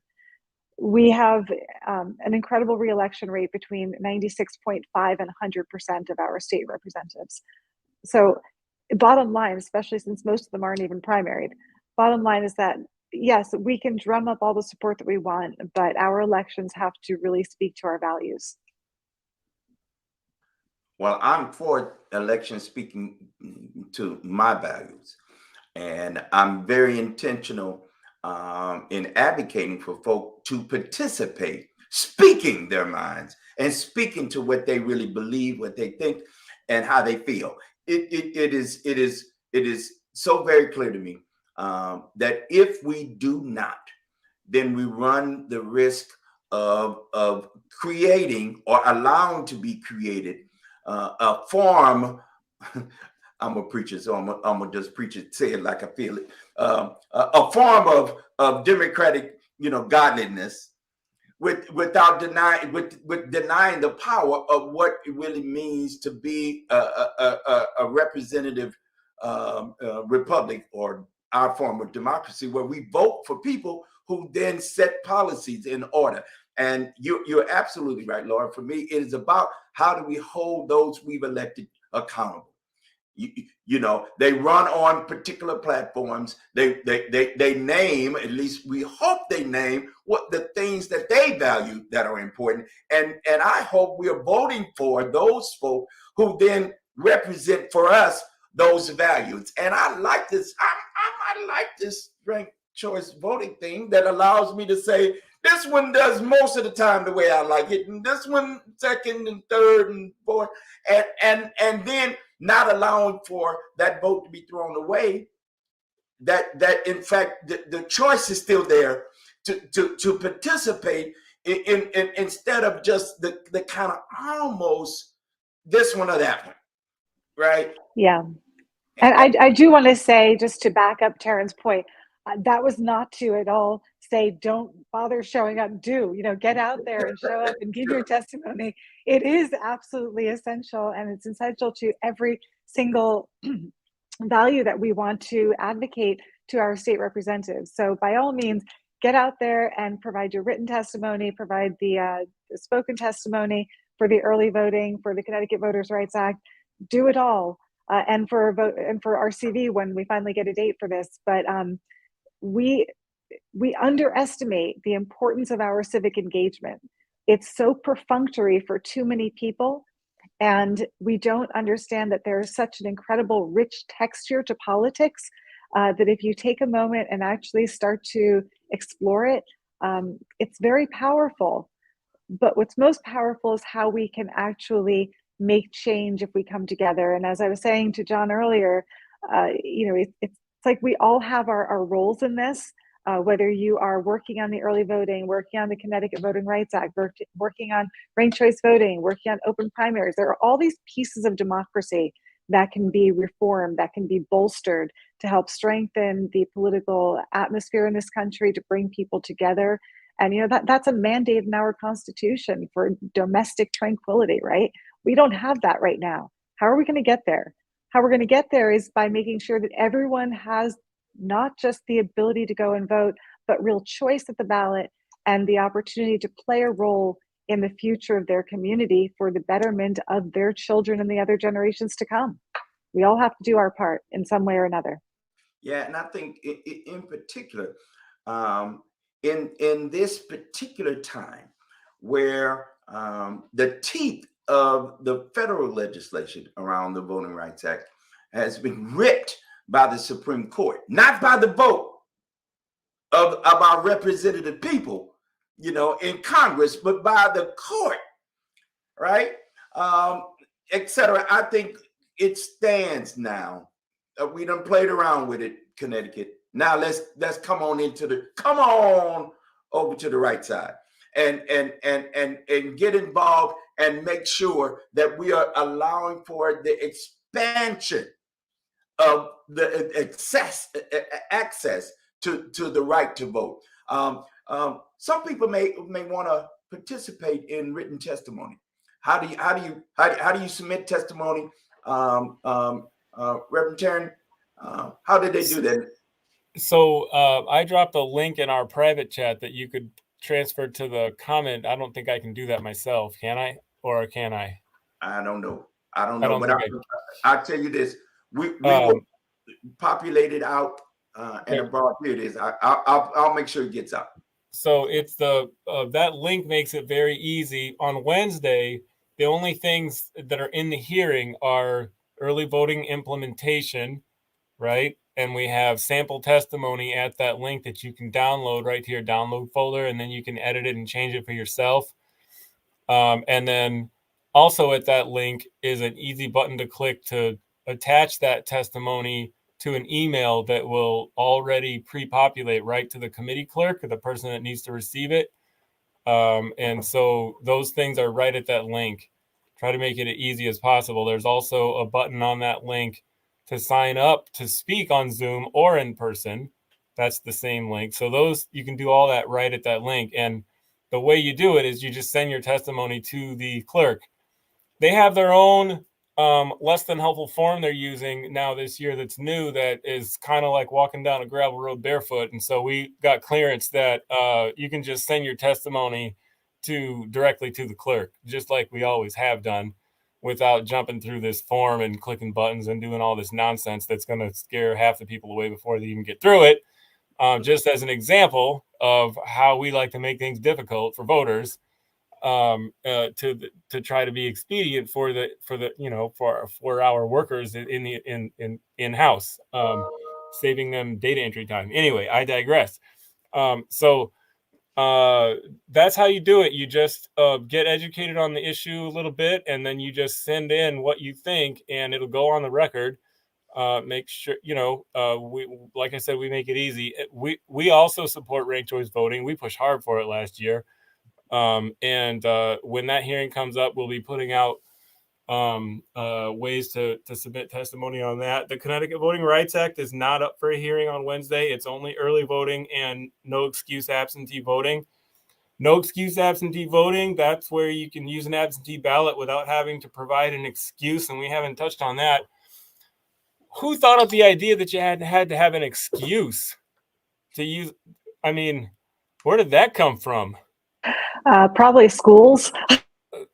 We have an incredible reelection rate between 96.5 and 100% of our state representatives. So bottom line, especially since most of them aren't even primaried, bottom line is that, yes, we can drum up all the support that we want, but our elections have to really speak to our values. Well, I'm for elections speaking to my values, and I'm very intentional in advocating for folk to participate, speaking their minds and speaking to what they really believe, what they think, and how they feel. It is so very clear to me that if we do not, then we run the risk of creating or allowing to be created a form. I'm a preacher, so I'm gonna just preach it, say it like I feel it. A form of democratic, godliness, without denying denying the power of what it really means to be a representative republic, or our form of democracy, where we vote for people who then set policies in order. And you're absolutely right, Laura. For me, it is about how do we hold those we've elected accountable. They run on particular platforms. They name, at least we hope they name, what the things that they value that are important. And I hope we are voting for those folk who then represent for us those values. And I like this. I like this ranked choice voting thing that allows me to say, this one does most of the time the way I like it, and this one second and third and fourth, and then not allowing for that vote to be thrown away. That in fact the choice is still there to participate in instead of just the kind of almost this one or that one, right? Yeah. And I do want to say, just to back up Teran's point, that was not to at all say, don't bother showing up, get out there and show up and give your testimony. It is absolutely essential, and it's essential to every single value that we want to advocate to our state representatives. So by all means, get out there and provide your written testimony, provide the spoken testimony, for the early voting, for the Connecticut Voters' Rights Act. Do it all, and for RCV when we finally get a date for this. But we underestimate the importance of our civic engagement. It's so perfunctory for too many people, and we don't understand that there is such an incredible rich texture to politics, that if you take a moment and actually start to explore it, it's very powerful. But what's most powerful is how we can actually make change if we come together. And as I was saying to John earlier, it's like we all have our roles in this. Whether you are working on the early voting, working on the Connecticut Voting Rights Act, working on ranked choice voting, working on open primaries, there are all these pieces of democracy that can be reformed, that can be bolstered to help strengthen the political atmosphere in this country, to bring people together. And that's a mandate in our Constitution for domestic tranquility, right? We don't have that right now. How are we going to get there? How we're going to get there is by making sure that everyone has not just the ability to go and vote, but real choice at the ballot and the opportunity to play a role in the future of their community for the betterment of their children and the other generations to come. We all have to do our part in some way or another. Yeah, and I think in particular, in this particular time where the teeth of the federal legislation around the Voting Rights Act has been ripped by the Supreme Court, not by the vote of our representative people, in Congress, but by the court, right? Etc. I think it stands now. We done played around with it, Connecticut. Now let's come on over to the right side and get involved and make sure that we are allowing for the expansion of the access to the right to vote. Some people may want to participate in written testimony. How do you submit testimony, Reverend Teran? How did they do that? So I dropped a link in our private chat that you could transfer to the comment. I don't think I can do that myself. Can I? Or can I? I don't know. But I'll tell you this. We will populate it out and abroad. Here it is. I'll make sure it gets out. So it's that link makes it very easy. On Wednesday, the only things that are in the hearing are early voting implementation, right? And we have sample testimony at that link that you can download right to your download folder, and then you can edit it and change it for yourself. And then also at that link is an easy button to click to attach that testimony to an email that will already pre-populate right to the committee clerk or the person that needs to receive it. And so those things are right at that link. Try to make it as easy as possible. There's also a button on that link to sign up to speak on Zoom or in person. That's the same link. So those, you can do all that right at that link. And the way you do it is you just send your testimony to the clerk. They have their own less than helpful form they're using now this year that's new, that is kind of like walking down a gravel road barefoot. And so we got clearance that you can just send your testimony directly to the clerk, just like we always have done, without jumping through this form and clicking buttons and doing all this nonsense that's going to scare half the people away before they even get through it. Just as an example of how we like to make things difficult for voters, to try to be expedient for our workers in house, saving them data entry time. Anyway, I digress. So that's how you do it. You just get educated on the issue a little bit, and then you just send in what you think, and it'll go on the record. Make sure, we, like I said, we make it easy. We also support ranked choice voting. We pushed hard for it last year. And when that hearing comes up, we'll be putting out ways to submit testimony on that. The Connecticut Voting Rights Act is not up for a hearing on Wednesday. It's only early voting and no excuse absentee voting. No excuse absentee voting, that's where you can use an absentee ballot without having to provide an excuse, and we haven't touched on that. Who thought of the idea that you had to have an excuse to use? I mean, where did that come from? Probably schools.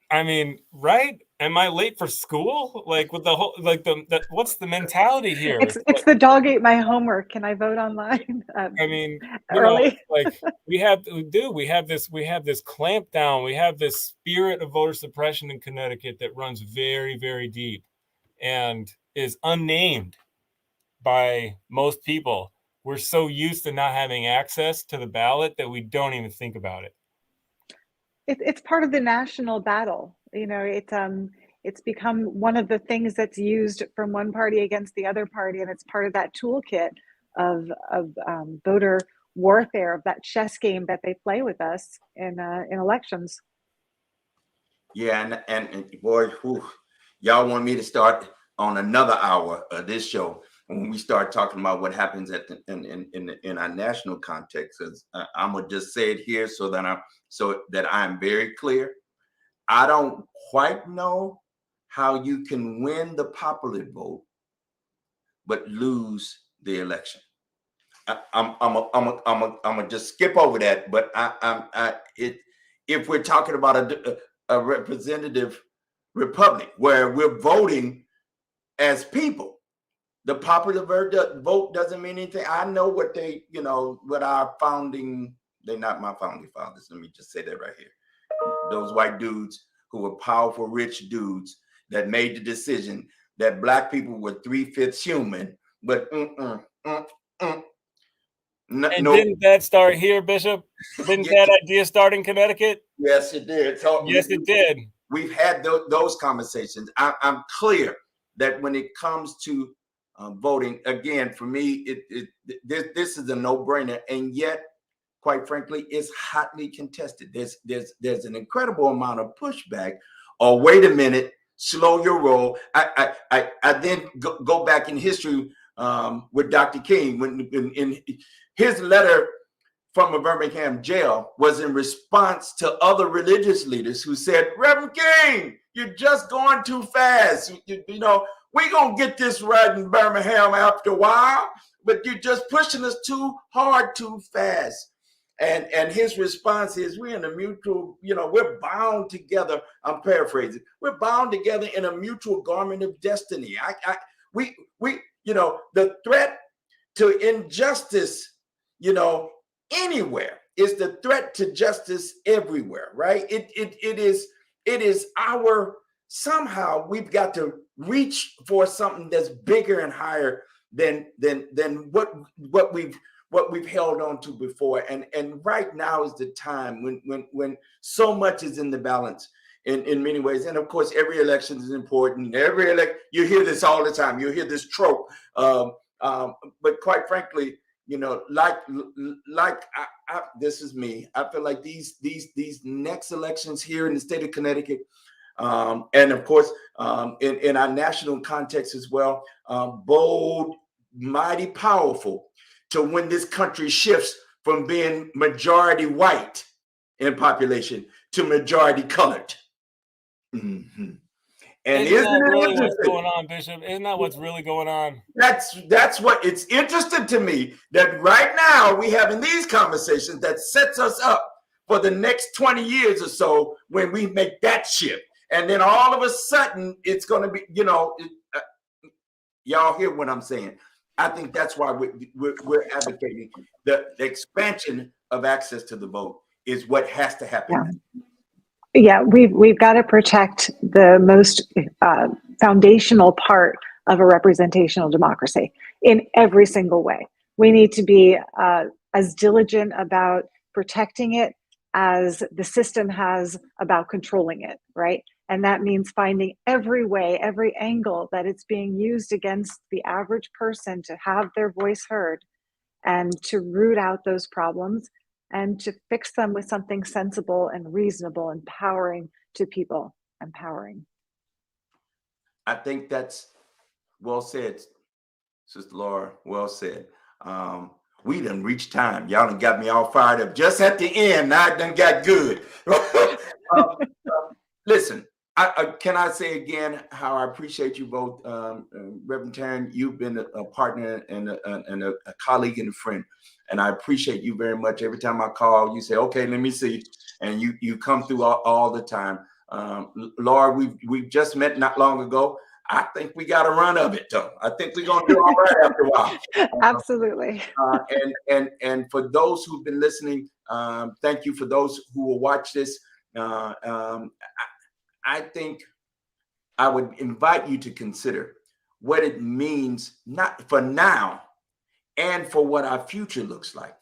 I mean, right? Am I late for school? Like with the whole, like what's the mentality here? It's the dog ate my homework. Can I vote online? I mean, Early. like we have this clampdown. We have this spirit of voter suppression in Connecticut that runs very, very deep and is unnamed by most people. We're so used to not having access to the ballot that we don't even think about it. It's part of the national battle. It's become one of the things that's used from one party against the other party, and it's part of that toolkit of voter warfare, of that chess game that they play with us in elections. Yeah, and boy, y'all want me to start on another hour of this show when we start talking about what happens in our national context. Because I'm gonna just say it here so that I'm very clear. I don't quite know how you can win the popular vote but lose the election. I'm gonna just skip over that. But if we're talking about a representative republic where we're voting as people, the popular vote doesn't mean anything. I know what what our they're not my founding fathers. Let me just say that right here. Those white dudes who were powerful, rich dudes that made the decision that black people were 3/5 human, but Didn't that start here, Bishop? Didn't that idea start in Connecticut? Yes, it did. So yes, it did. We've had those conversations. I'm clear that when it comes to voting, again, for me, this is a no-brainer, and yet, quite frankly, it's hotly contested. There's an incredible amount of pushback. Or wait a minute, slow your roll. I then go back in history with Dr. King when in his letter from a Birmingham jail was in response to other religious leaders who said, Reverend King, you're just going too fast. We're going to get this right in Birmingham after a while, but you're just pushing us too hard, too fast. And his response is, we're in a mutual, we're bound together. I'm paraphrasing. We're bound together in a mutual garment of destiny. The threat to injustice, anywhere is the threat to justice everywhere, right? It is our, somehow we've got to reach for something that's bigger and higher than what we've held on to before. And right now is the time when so much is in the balance in many ways. And of course, every election is important. You hear this all the time. You hear this trope. But quite frankly, this is me. I feel like these next elections here in the state of Connecticut, and of course, in our national context as well, bold, mighty powerful to when this country shifts from being majority white in population to majority colored. Mm-hmm. And isn't that really what's going on, Bishop? Isn't that what's really going on? That's what it's interesting to me, that right now we having these conversations that sets us up for the next 20 years or so when we make that shift. And then all of a sudden it's going to be, y'all hear what I'm saying. I think that's why we're advocating the expansion of access to the vote is what has to happen. Yeah, we've got to protect the most foundational part of a representational democracy in every single way. We need to be as diligent about protecting it as the system has about controlling it, right? And that means finding every way, every angle that it's being used against the average person to have their voice heard and to root out those problems and to fix them with something sensible and reasonable, empowering to people, empowering. I think that's well said, Sister Laura, well said. We done reached time. Y'all done got me all fired up. Just at the end, I done got good. Listen, can I say again how I appreciate you both, Reverend Teran. You've been a partner and a colleague and a friend, and I appreciate you very much. Every time I call, you say, "Okay, let me see," and you come through all the time. Laura, we've just met not long ago. I think we got a run of it, though. I think we're gonna do all right after a while. Absolutely. And for those who've been listening, thank you. For those who will watch this, I think I would invite you to consider what it means, not for now, and for what our future looks like.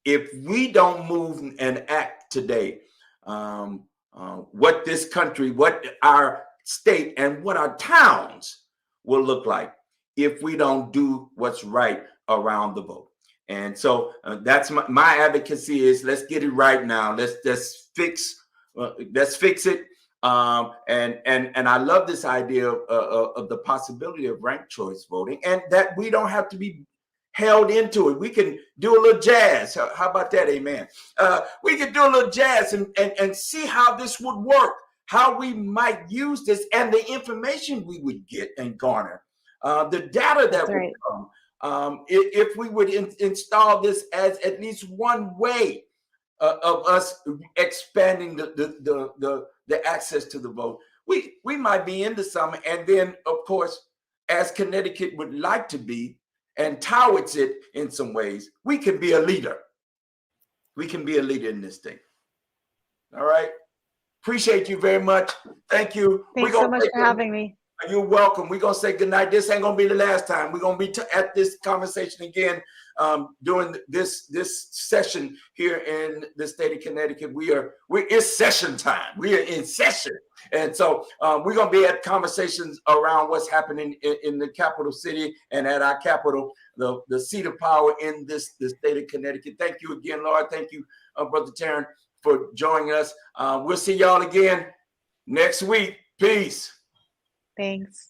If we don't move and act today, what this country, what our state, and what our towns will look like if we don't do what's right around the vote. And so that's my advocacy is let's get it right now. Let's fix it. And I love this idea of the possibility of ranked choice voting, and that we don't have to be held into it. We can do a little jazz. How about that? Amen. We can do a little jazz and see how this would work, how we might use this, and the information we would get and garner, the data that would come. If we would install this as at least one way of us expanding the access to the vote, we might be into something. And then, of course, as Connecticut would like to be, and towards it in some ways, we can be a leader. We can be a leader in this thing. All right. Appreciate you very much. Thank you. Thanks so much for having me. You're welcome. We're going to say goodnight. This ain't going to be the last time. We're going to be at this conversation again during this session here in the state of Connecticut. It's session time. We are in session. And so we're going to be at conversations around what's happening in the capital city and at our capital, the seat of power in the state of Connecticut. Thank you again, Lord. Thank you, Brother Teran, for joining us. We'll see y'all again next week. Peace. Thanks.